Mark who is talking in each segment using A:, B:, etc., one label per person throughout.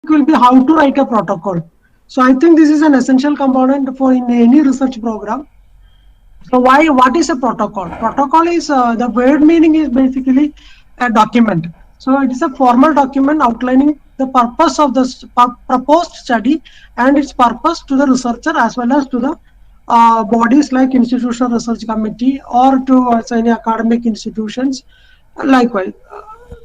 A: will be how to write a protocol. So I think this is an essential component for in any research program. So why? What is a protocol? Protocol is the word meaning is basically a document. So it is a formal document outlining the purpose of the proposed study and its purpose to the researcher as well as to the bodies like institutional research committee or to any academic institutions, likewise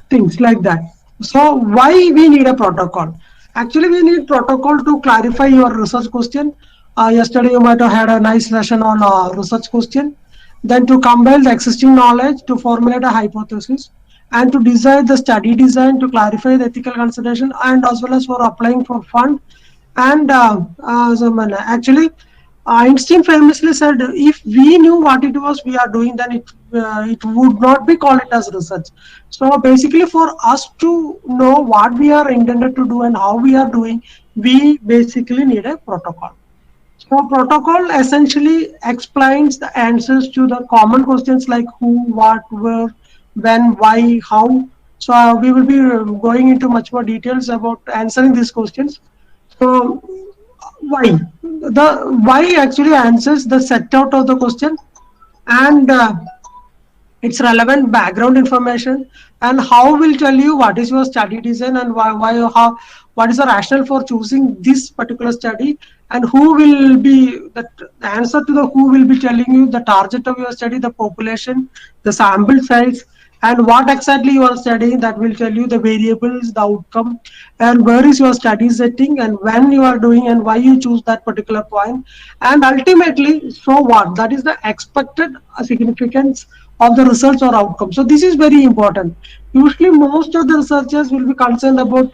A: things like that. So why we need a protocol? Actually, we need protocol to clarify your research question. Yesterday you might have had a nice lesson on research question. Then to combine the existing knowledge to formulate a hypothesis and to decide the study design to clarify the ethical consideration and as well as for applying for fund. And actually, Einstein famously said, if we knew what it was we are doing, then it would not be called it as research. So basically, for us to know what we are intended to do and how we are doing, we basically need a protocol. So protocol essentially explains the answers to the common questions like who, what, where, when, why, how. So we will be going into much more details about answering these questions. So why? The why actually answers the set out of the question and its relevant background information, and how will tell you what is your study design and how, what is the rationale for choosing this particular study, and who will be the answer to the who will be telling you the target of your study, the population, the sample size, and what exactly you are studying, that will tell you the variables, the outcome, and where is your study setting and when you are doing and why you choose that particular point, and ultimately so what, that is the expected significance of the results or outcome. So this is very important. Usually most of the researchers will be concerned about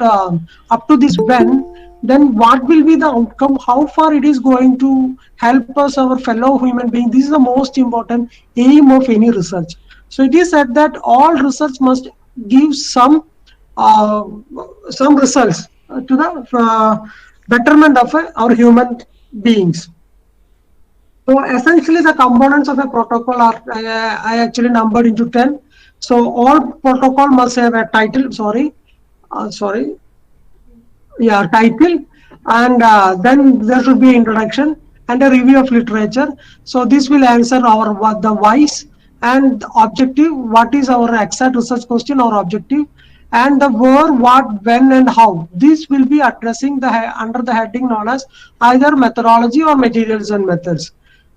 A: up to this when, then what will be the outcome, how far it is going to help us, our fellow human being. This is the most important aim of any research. So it is said that all research must give uh, some results to the betterment of our human beings. So essentially, the components of a protocol are I actually numbered into 10. So all protocol must have a title. Sorry, yeah, title, and then there should be introduction and a review of literature. So this will answer our what the whys and the objective. What is our exact research question or objective? And the where, what, when, and how. This will be addressing the under the heading known as either methodology or materials and methods.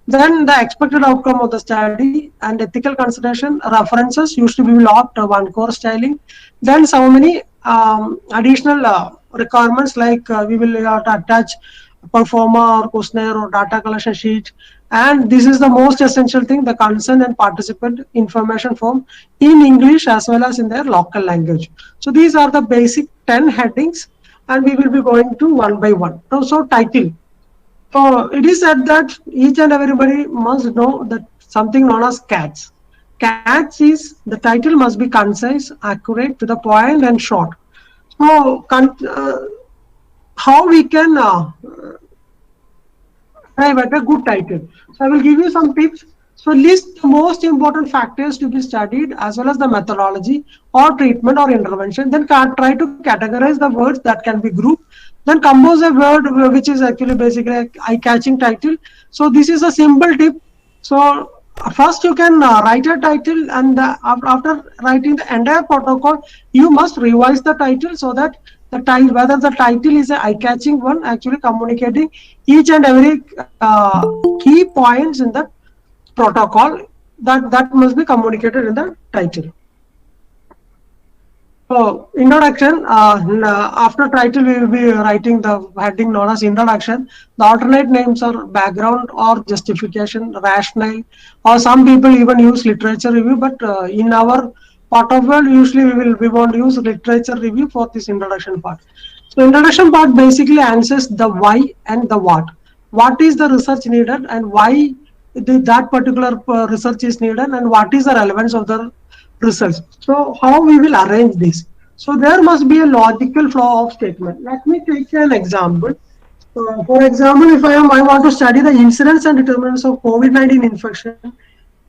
A: Then the expected outcome of the study and ethical consideration, references usually we will opt one core styling. Then so many additional requirements like we will have to attach performer or questionnaire or data collection sheet. And this is the most essential thing, the consent and participant information form in English as well as in their local language. So these are the basic 10 headings and we will be going to one by one. So title. So it is said that each and everybody must know that something known as CATS. CATS is the title must be concise, accurate, to the point, and short. So how we can arrive at a good title? So I will give you some tips. So list the most important factors to be studied as well as the methodology or treatment or intervention. Then try to categorize the words that can be grouped. Then compose a word which is actually basically an eye-catching title. So this is a simple tip. So first you can write a title, and after writing the entire protocol, you must revise the title so that the title, whether the title is an eye-catching one, actually communicating each and every key points in the protocol, that must be communicated in the title. So introduction, after title we will be writing the heading known as introduction. The alternate names are background or justification, rationale, or some people even use literature review, but in our part of world usually we won't use literature review for this introduction part. So introduction part basically answers the why and the what. What is the research needed and why that particular research is needed and what is the relevance of the results. So how we will arrange this? So there must be a logical flow of statement. Let me take an example. For example, if I want to study the incidence and determinants of COVID-19 infection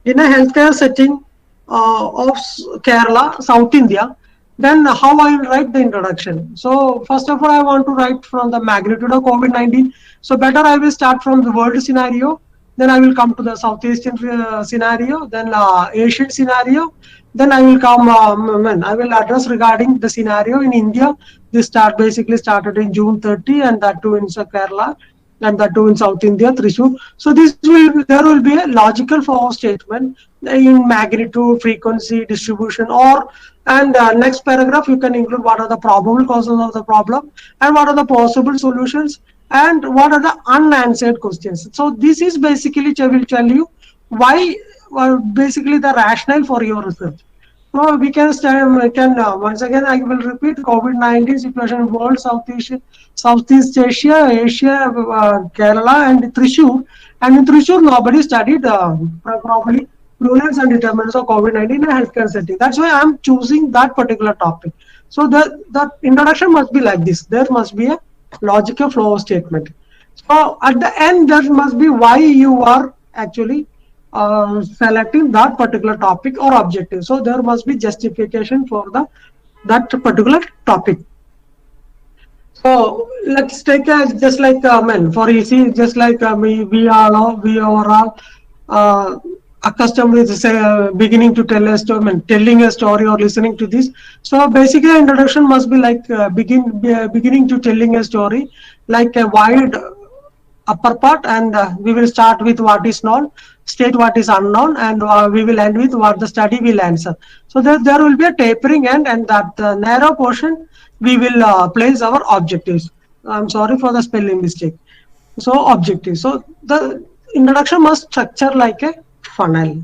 A: in a healthcare setting of Kerala, South India, Then how I will write the introduction. So first of all, I want to write from the magnitude of COVID-19. So better I will start from the world scenario. Then I will come to the South Asian scenario. Then Asian scenario. Then I will come. I will address regarding the scenario in India. This basically started in June 30, and that too in Kerala, and that too in South India, Thrissur. So there will be a logical flow statement in magnitude, frequency, distribution, or and next paragraph you can include what are the probable causes of the problem and what are the possible solutions and what are the unanswered questions. So this is basically I will tell you why, basically the rationale for your research. So we can once again I will repeat COVID-19 situation in world, Southeast Asia, Asia, Kerala, and Thrissur. And in Thrissur, nobody studied probably prevalence and determinants of COVID-19 in a healthcare setting. That's why I'm choosing that particular topic. So the introduction must be like this. There must be a logical flow statement. So at the end, there must be why you are actually selecting that particular topic or objective. So there must be justification for that particular topic. So let's take just like for easy, just like we are all accustomed with say beginning to tell a story, telling a story or listening to this. So basically, introduction must be like beginning to telling a story, like a wide upper part, and we will start with what is known, state what is unknown, and we will end with what the study will answer. So there will be a tapering end, and that narrow portion we will place our objectives. I'm sorry for the spelling mistake. So objectives. So the introduction must structure like a funnel.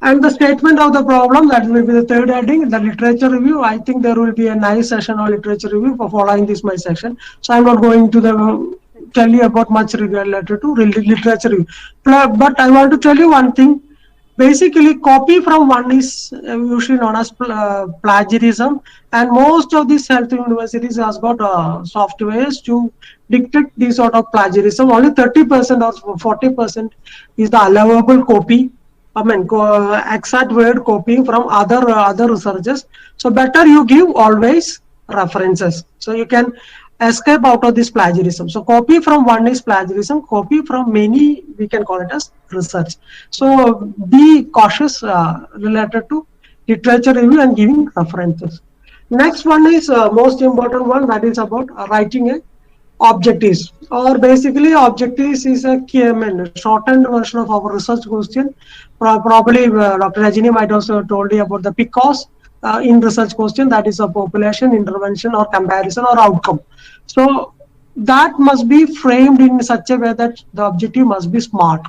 A: And the statement of the problem, that will be the third heading, the literature review. I think there will be a nice session on literature review for following this my section. So I'm not going to tell you about much related to literature review. But I want to tell you one thing. Basically, copy from one is usually known as plagiarism, and most of these health universities has got softwares to detect this sort of plagiarism. Only 30% or 40% is the allowable copy. Exact word copying from other researchers. So better you give always references, so you can escape out of this plagiarism. So copy from one is plagiarism, copy from many we can call it as research. So be cautious related to literature review and giving references. Next one is most important one, that is about writing a objectives, or basically objectives is a shortened version of our research question. Probably Dr. Rajini might also told you about the PICOS in research question, that is a population, intervention, or comparison, or outcome. So that must be framed in such a way that the objective must be SMART.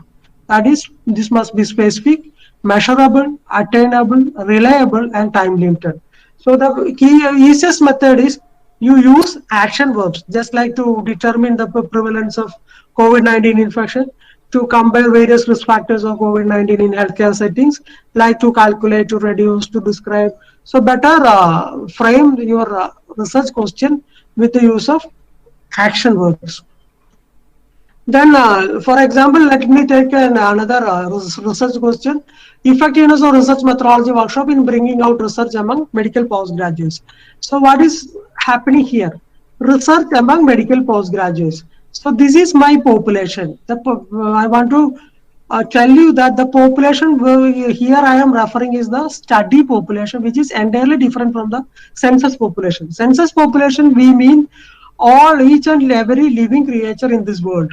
A: That is, this must be specific, measurable, attainable, reliable, and time limited. So the easiest method is you use action verbs, just like to determine the prevalence of COVID-19 infection, to compare various risk factors of COVID-19 in healthcare settings, like to calculate, to reduce, to describe. So better frame your research question with the use of action verbs. Then, for example, let me take another research question. Effectiveness of research methodology workshop in bringing out research among medical postgraduates. So what is happening here? Research among medical postgraduates. So this is my population. I want to tell you that the population here I am referring is the study population, which is entirely different from the census population. Census population, we mean each and every living creature in this world.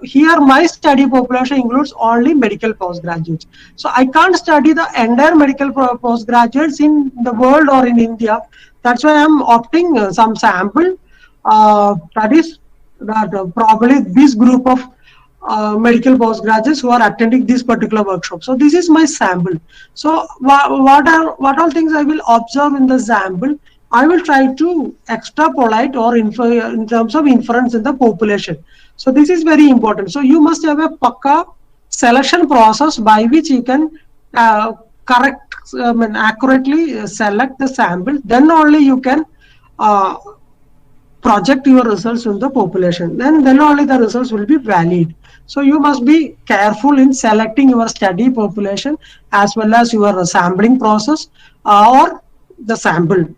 A: Here my study population includes only medical postgraduates. So I can't study the entire medical postgraduates in the world or in India. That's why I'm opting some sample studies that probably this group of medical postgraduates who are attending this particular workshop. So this is my sample. So what all things I will observe in the sample, I will try to extrapolate or infer in terms of inference in the population. So this is very important. So you must have a pakka selection process by which you can accurately select the sample. Then only you can project your results in the population. Then only the results will be valid. So you must be careful in selecting your study population as well as your sampling process, or the sample.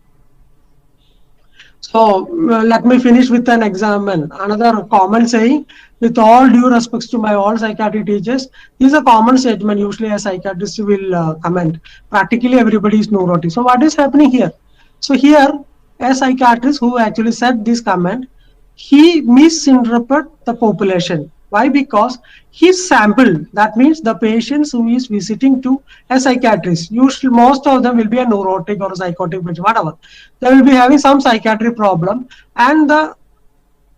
A: So let me finish with an example. Another common saying, with all due respects to my all psychiatry teachers, is a common statement. Usually, a psychiatrist will comment. Practically, everybody is neurotic. So, what is happening here? So here, a psychiatrist who actually said this comment, he misinterpret the population. Why? Because his sample, that means the patients who is visiting to a psychiatrist, usually most of them will be a neurotic or a psychotic patient, whatever. They will be having some psychiatric problem, and the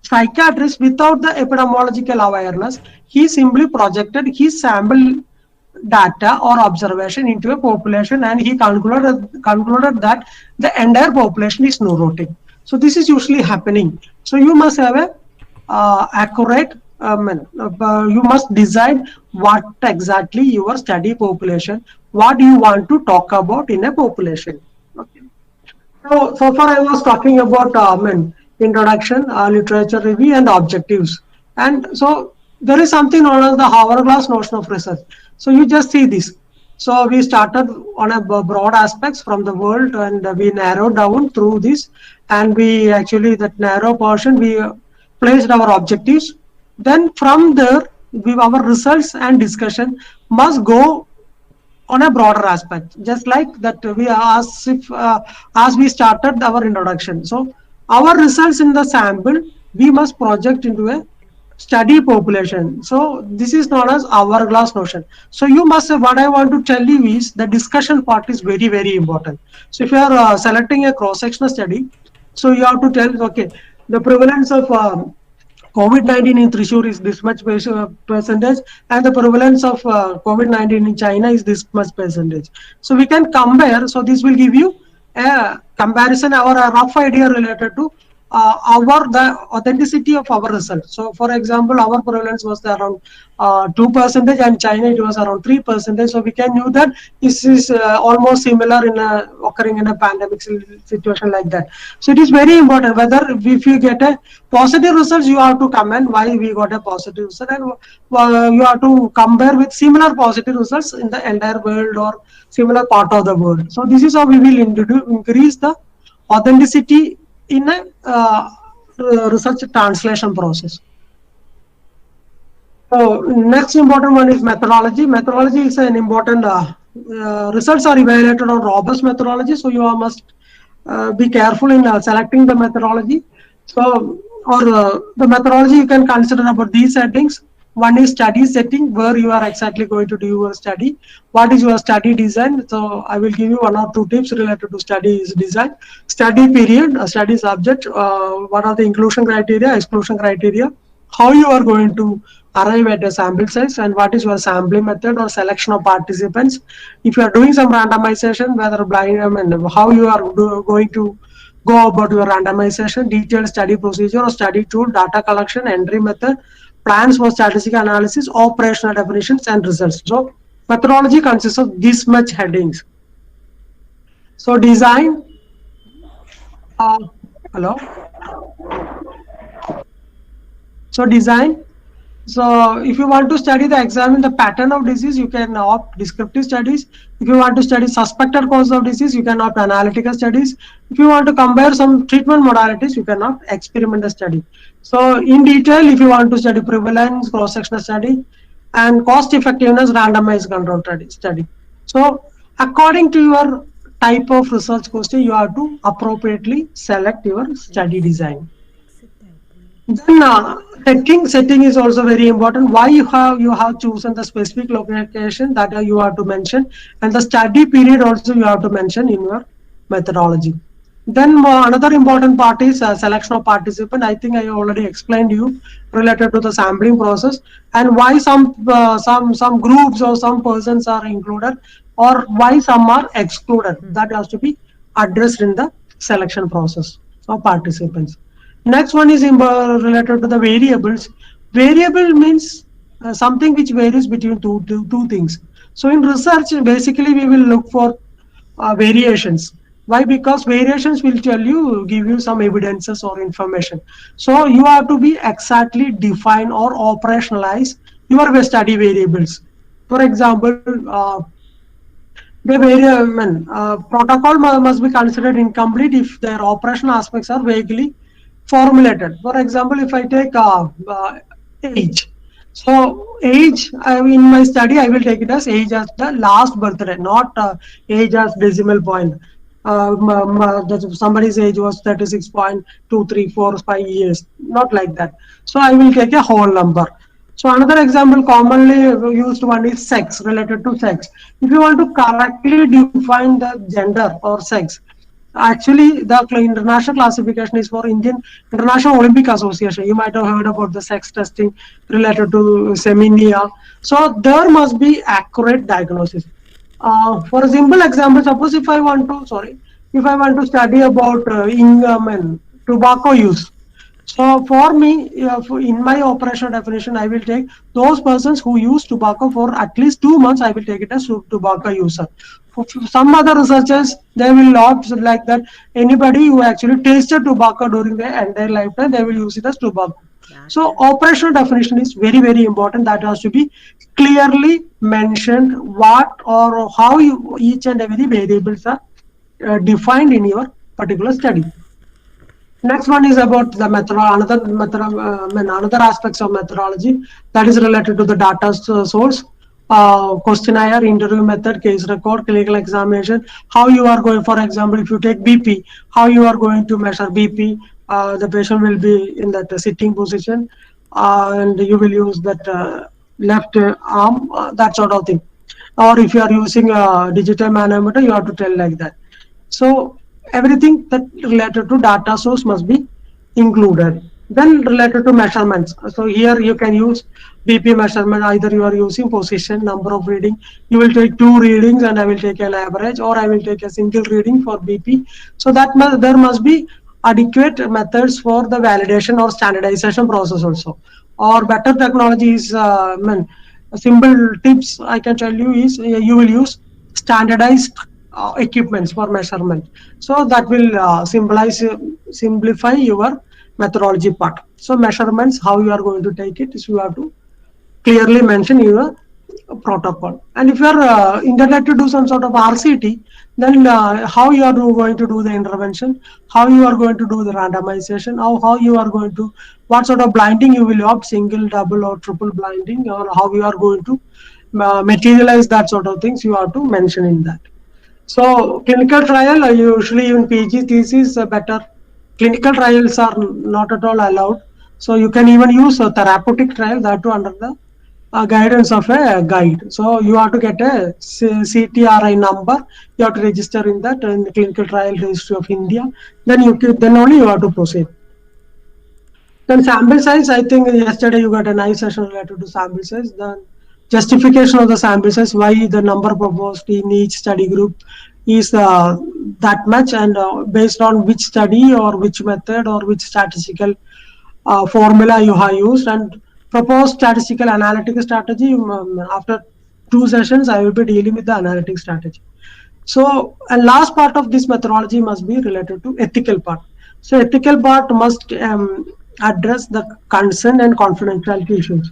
A: psychiatrist, without the epidemiological awareness, he simply projected his sample data or observation into a population, and he concluded that the entire population is neurotic. So this is usually happening. So you must have a accurate, you must decide what exactly your study population, what you want to talk about in a population. Okay. So far I was talking about introduction, literature review, and objectives. And so there is something known as the hourglass notion of research. So you just see this. So we started on a broad aspects from the world, and we narrowed down through this, and we actually, that narrow portion, we placed our objectives. Then from there, our results and discussion must go on a broader aspect, just like that we asked if as we started our introduction. So our results in the sample we must project into a study population. So this is known as hourglass notion. So you must, what I want to tell you is the discussion part is very, very important. So if you are selecting a cross-sectional study, so you have to tell, okay, the prevalence of COVID-19 in Thrissur is this much percentage, and the prevalence of COVID-19 in China is this much percentage. So we can compare. So this will give you a comparison or a rough idea related to the authenticity of our results. So for example, our prevalence was around 2%, and China it was around 3%. So we can know that this is almost similar in occurring in a pandemic situation like that. So it is very important whether if you get a positive results, you have to comment why we got a positive result, and you have to compare with similar positive results in the entire world or similar part of the world. So this is how we will increase the authenticity in a research translation process. So next important one is methodology. Methodology is an important, results are evaluated on robust methodology. So you must be careful in selecting the methodology. So, the methodology you can consider about these settings. One is study setting, where you are exactly going to do your study. What is your study design? So I will give you 1 or 2 tips related to study design. Study period, study subject, what are the inclusion criteria, exclusion criteria, how you are going to arrive at a sample size, and what is your sampling method or selection of participants. If you are doing some randomization, whether blind, how you are going to go about your randomization, detailed study procedure or study tool, data collection, entry method, plans for statistical analysis, operational definitions, and results. So methodology consists of this much headings. So design, hello. So design. So if you want to study examine the pattern of disease, you can opt descriptive studies. If you want to study suspected cause of disease, you can opt analytical studies. If you want to compare some treatment modalities, you can opt experimental study. So in detail, if you want to study prevalence, cross-sectional study, and cost effectiveness, randomized control study. So according to your type of research question, you have to appropriately select your study design. Then setting is also very important. Why you have chosen the specific location that you have to mention, and the study period also you have to mention in your methodology. Then another important part is selection of participant. I think I already explained you related to the sampling process and why some groups or some persons are included or why some are excluded. That has to be addressed in the selection process of participants. Next one is related to the variables. Variable means something which varies between two things. So in research, basically we will look for variations. Why? Because variations will give you some evidences or information. So you have to be exactly define or operationalize your study variables. For example, They vary, protocol must be considered incomplete if their operational aspects are vaguely formulated. For example, if I take age, so age in my study, I will take it as age as the last birthday, not age as decimal point. Somebody's age was 36.2345 years, not like that. So I will take a whole number. So another example commonly used one is sex, related to sex. If you want to correctly define the gender or sex, actually the international classification is for Indian International Olympic Association. You might have heard about the sex testing related to semenia. So there must be accurate diagnosis. For a simple example, suppose if I want to study about and tobacco use. So for me, in my operational definition, I will take those persons who use tobacco for at least 2 months. I will take it as tobacco user. For some other researchers, they will opt like that. Anybody who actually tasted tobacco during their entire lifetime, they will use it as tobacco. So operational definition is very, very important. That has to be clearly mentioned what or how you, each and every variables are defined in your particular study. Next one is about the another aspects of methodology that is related to the data source, questionnaire, interview method, case record, clinical examination. How you are going, for example, if you take BP, how you are going to measure BP? The patient will be in that sitting position, and you will use that left arm, that sort of thing. Or if you are using a digital manometer, you have to tell like that. So everything that related to data source must be included. Then related to measurements. So here you can use BP measurement. Either you are using position, number of reading. You will take 2 readings and I will take an average, or I will take a single reading for BP. So that there must be adequate methods for the validation or standardization process also. Or better technologies, simple tips I can tell you is you will use standardized equipments for measurement. So that will simplify your methodology part. So measurements, how you are going to take it is you have to clearly mention your protocol. And if you are intended to do some sort of RCT, then how you are going to do the intervention, how you are going to do the randomization, how you are going to, what sort of blinding you will opt, single, double or triple blinding, or how you are going to materialize that sort of things you have to mention in that. So clinical trial, usually in PG thesis, better clinical trials are not at all allowed. So you can even use a therapeutic trial, that too under the guidance of a guide. So you have to get a CTRI number. You have to register in that in the clinical trial registry of India. Then only you have to proceed. Then sample size, I think yesterday you got a nice session related to sample size. Then justification of the sample size, why the number proposed in each study group is that much, and based on which study or which method or which statistical formula you have used, and proposed statistical analytic strategy. After 2 sessions, I will be dealing with the analytic strategy. So, and last part of this methodology must be related to ethical part. So ethical part must address the consent and confidentiality issues.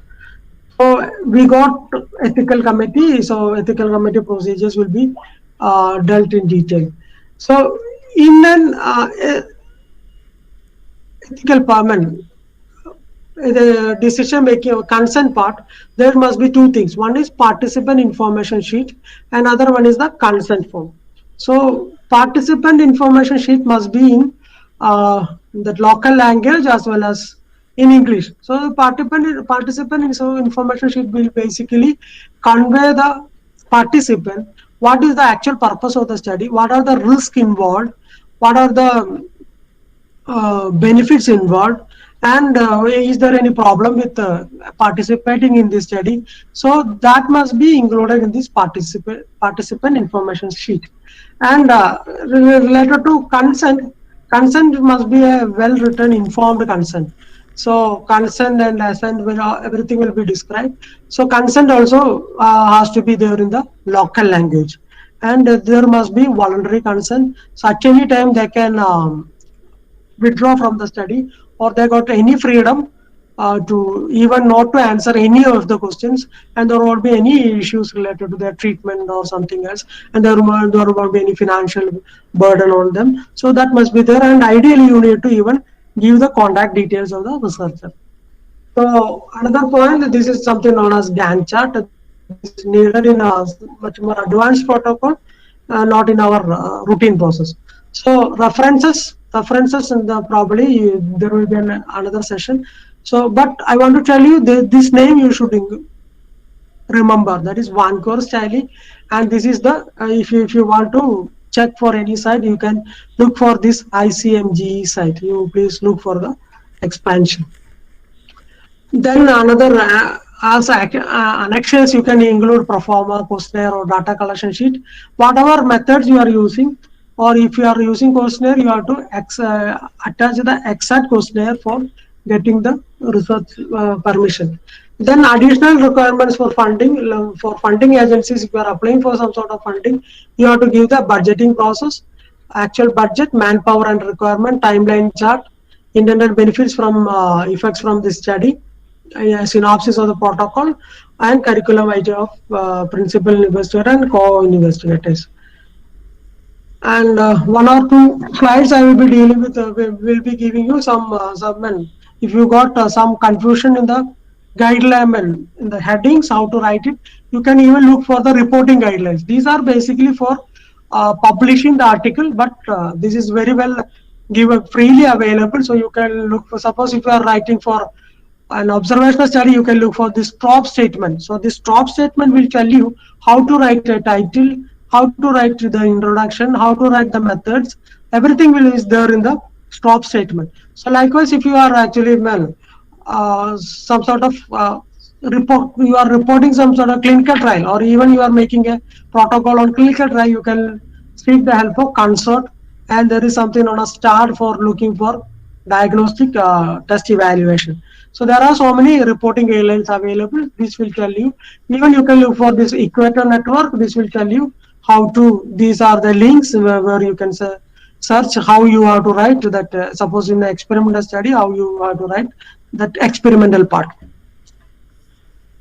A: So we got ethical committee. So ethical committee procedures will be dealt in detail. So in an ethical parliament, the decision making or consent part, there must be 2 things. One is participant information sheet, and other one is the consent form. So participant information sheet must be in the local language as well as in English. So the participant information sheet will basically convey the participant what is the actual purpose of the study, what are the risks involved, what are the benefits involved, and is there any problem with participating in this study. So that must be included in this participant information sheet. And related to consent must be a well written informed consent. So consent and assent everything will be described. So consent also has to be there in the local language, and there must be voluntary consent. So at any time they can withdraw from the study, or they got any freedom to even not to answer any of the questions, and there won't be any issues related to their treatment or something else, and there won't be any financial burden on them. So that must be there, and ideally you need to even give the contact details of the researcher. So another point, this is something known as Gantt chart. This is needed in a much more advanced protocol, not in our routine process. So references, and probably there will be another session. So, but I want to tell you this name you should remember. That is Vancouver Style, and this is the if you want to check for any site, you can look for this ICMGE site. You please look for the expansion. Then another also annexes you can include proforma, questionnaire, or data collection sheet. Whatever methods you are using, or if you are using questionnaire, you have to attach the exact questionnaire for getting the research permission. Then additional requirements for funding. For funding agencies, if you are applying for some sort of funding, you have to give the budgeting process, actual budget, manpower and requirement, timeline chart, intended benefits from effects from this study, synopsis of the protocol, and curriculum idea of principal investigator and co-investigators. And one or two slides I will be dealing with, will be giving you some, if you got some confusion in the guideline, in the headings, how to write it, you can even look for the reporting guidelines. These are basically for publishing the article, but this is very well given, freely available. So you can look for, suppose if you are writing for an observational study, you can look for this top statement. So this top statement will tell you how to write a title, how to write the introduction, how to write the methods. Everything is there in the top statement. So likewise, if you are actually some sort of report, you are reporting some sort of clinical trial, or even you are making a protocol on clinical trial, you can seek the help of consort, and there is something on a STAR for looking for diagnostic test evaluation. So there are so many reporting guidelines available. This will tell you. Even you can look for this Equator network. This will tell you how to. These are the links where you can search how you have to write that. Suppose in the experimental study, how you have to write that experimental part.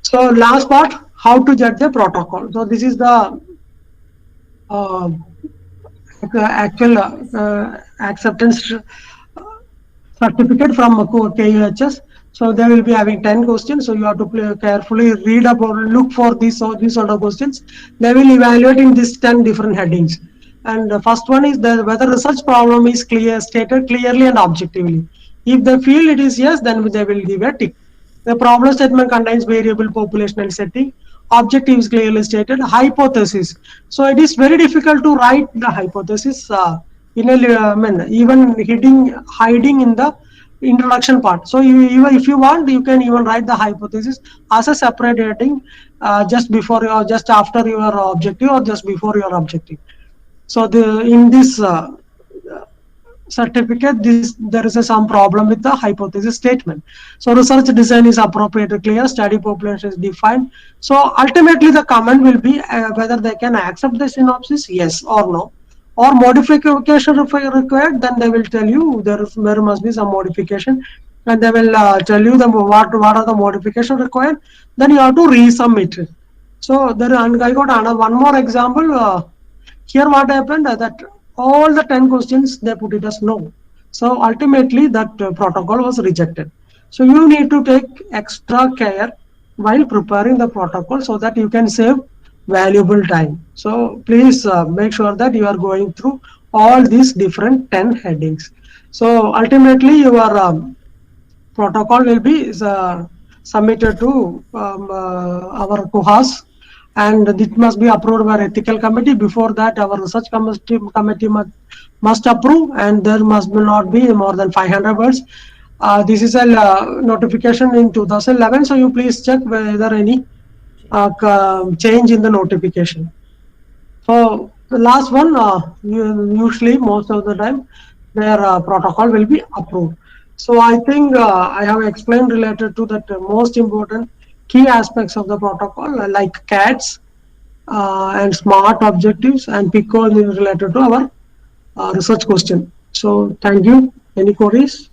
A: So last part, how to judge the protocol. So this is the actual acceptance certificate from KUHS. So they will be having 10 questions. So you have to carefully read up or look for these sort of questions. They will evaluate in these 10 different headings. And the first one is whether research problem is stated clearly and objectively. If they feel it is yes, then they will give a tick. The problem statement contains variable, population and setting. Objective is clearly stated. Hypothesis. So it is very difficult to write the hypothesis even hiding in the introduction part. So if you want, you can even write the hypothesis as a separate heading just before or just after your objective or just before your objective. So in this certificate, there is some problem with the hypothesis statement. So research design is appropriate, clear, study population is defined. So ultimately the comment will be whether they can accept the synopsis, yes or no, or modification required. Then they will tell you there must be some modification, and they will tell you what are the modification required. Then you have to resubmit it. So there I got one more example. Here what happened that all the 10 questions they put it as no. So ultimately that protocol was rejected. So you need to take extra care while preparing the protocol so that you can save valuable time. So please make sure that you are going through all these different 10 headings. So ultimately your protocol will be submitted to our KUHAS, and it must be approved by ethical committee. Before that, our research committee must approve, and there must not be more than 500 words. This is a notification in 2011, so you please check whether any change in the notification. So the last one, usually most of the time, their protocol will be approved. So I think I have explained related to that most important key aspects of the protocol, like CATS and SMART objectives, and PICO related to our research question. So thank you. Any queries?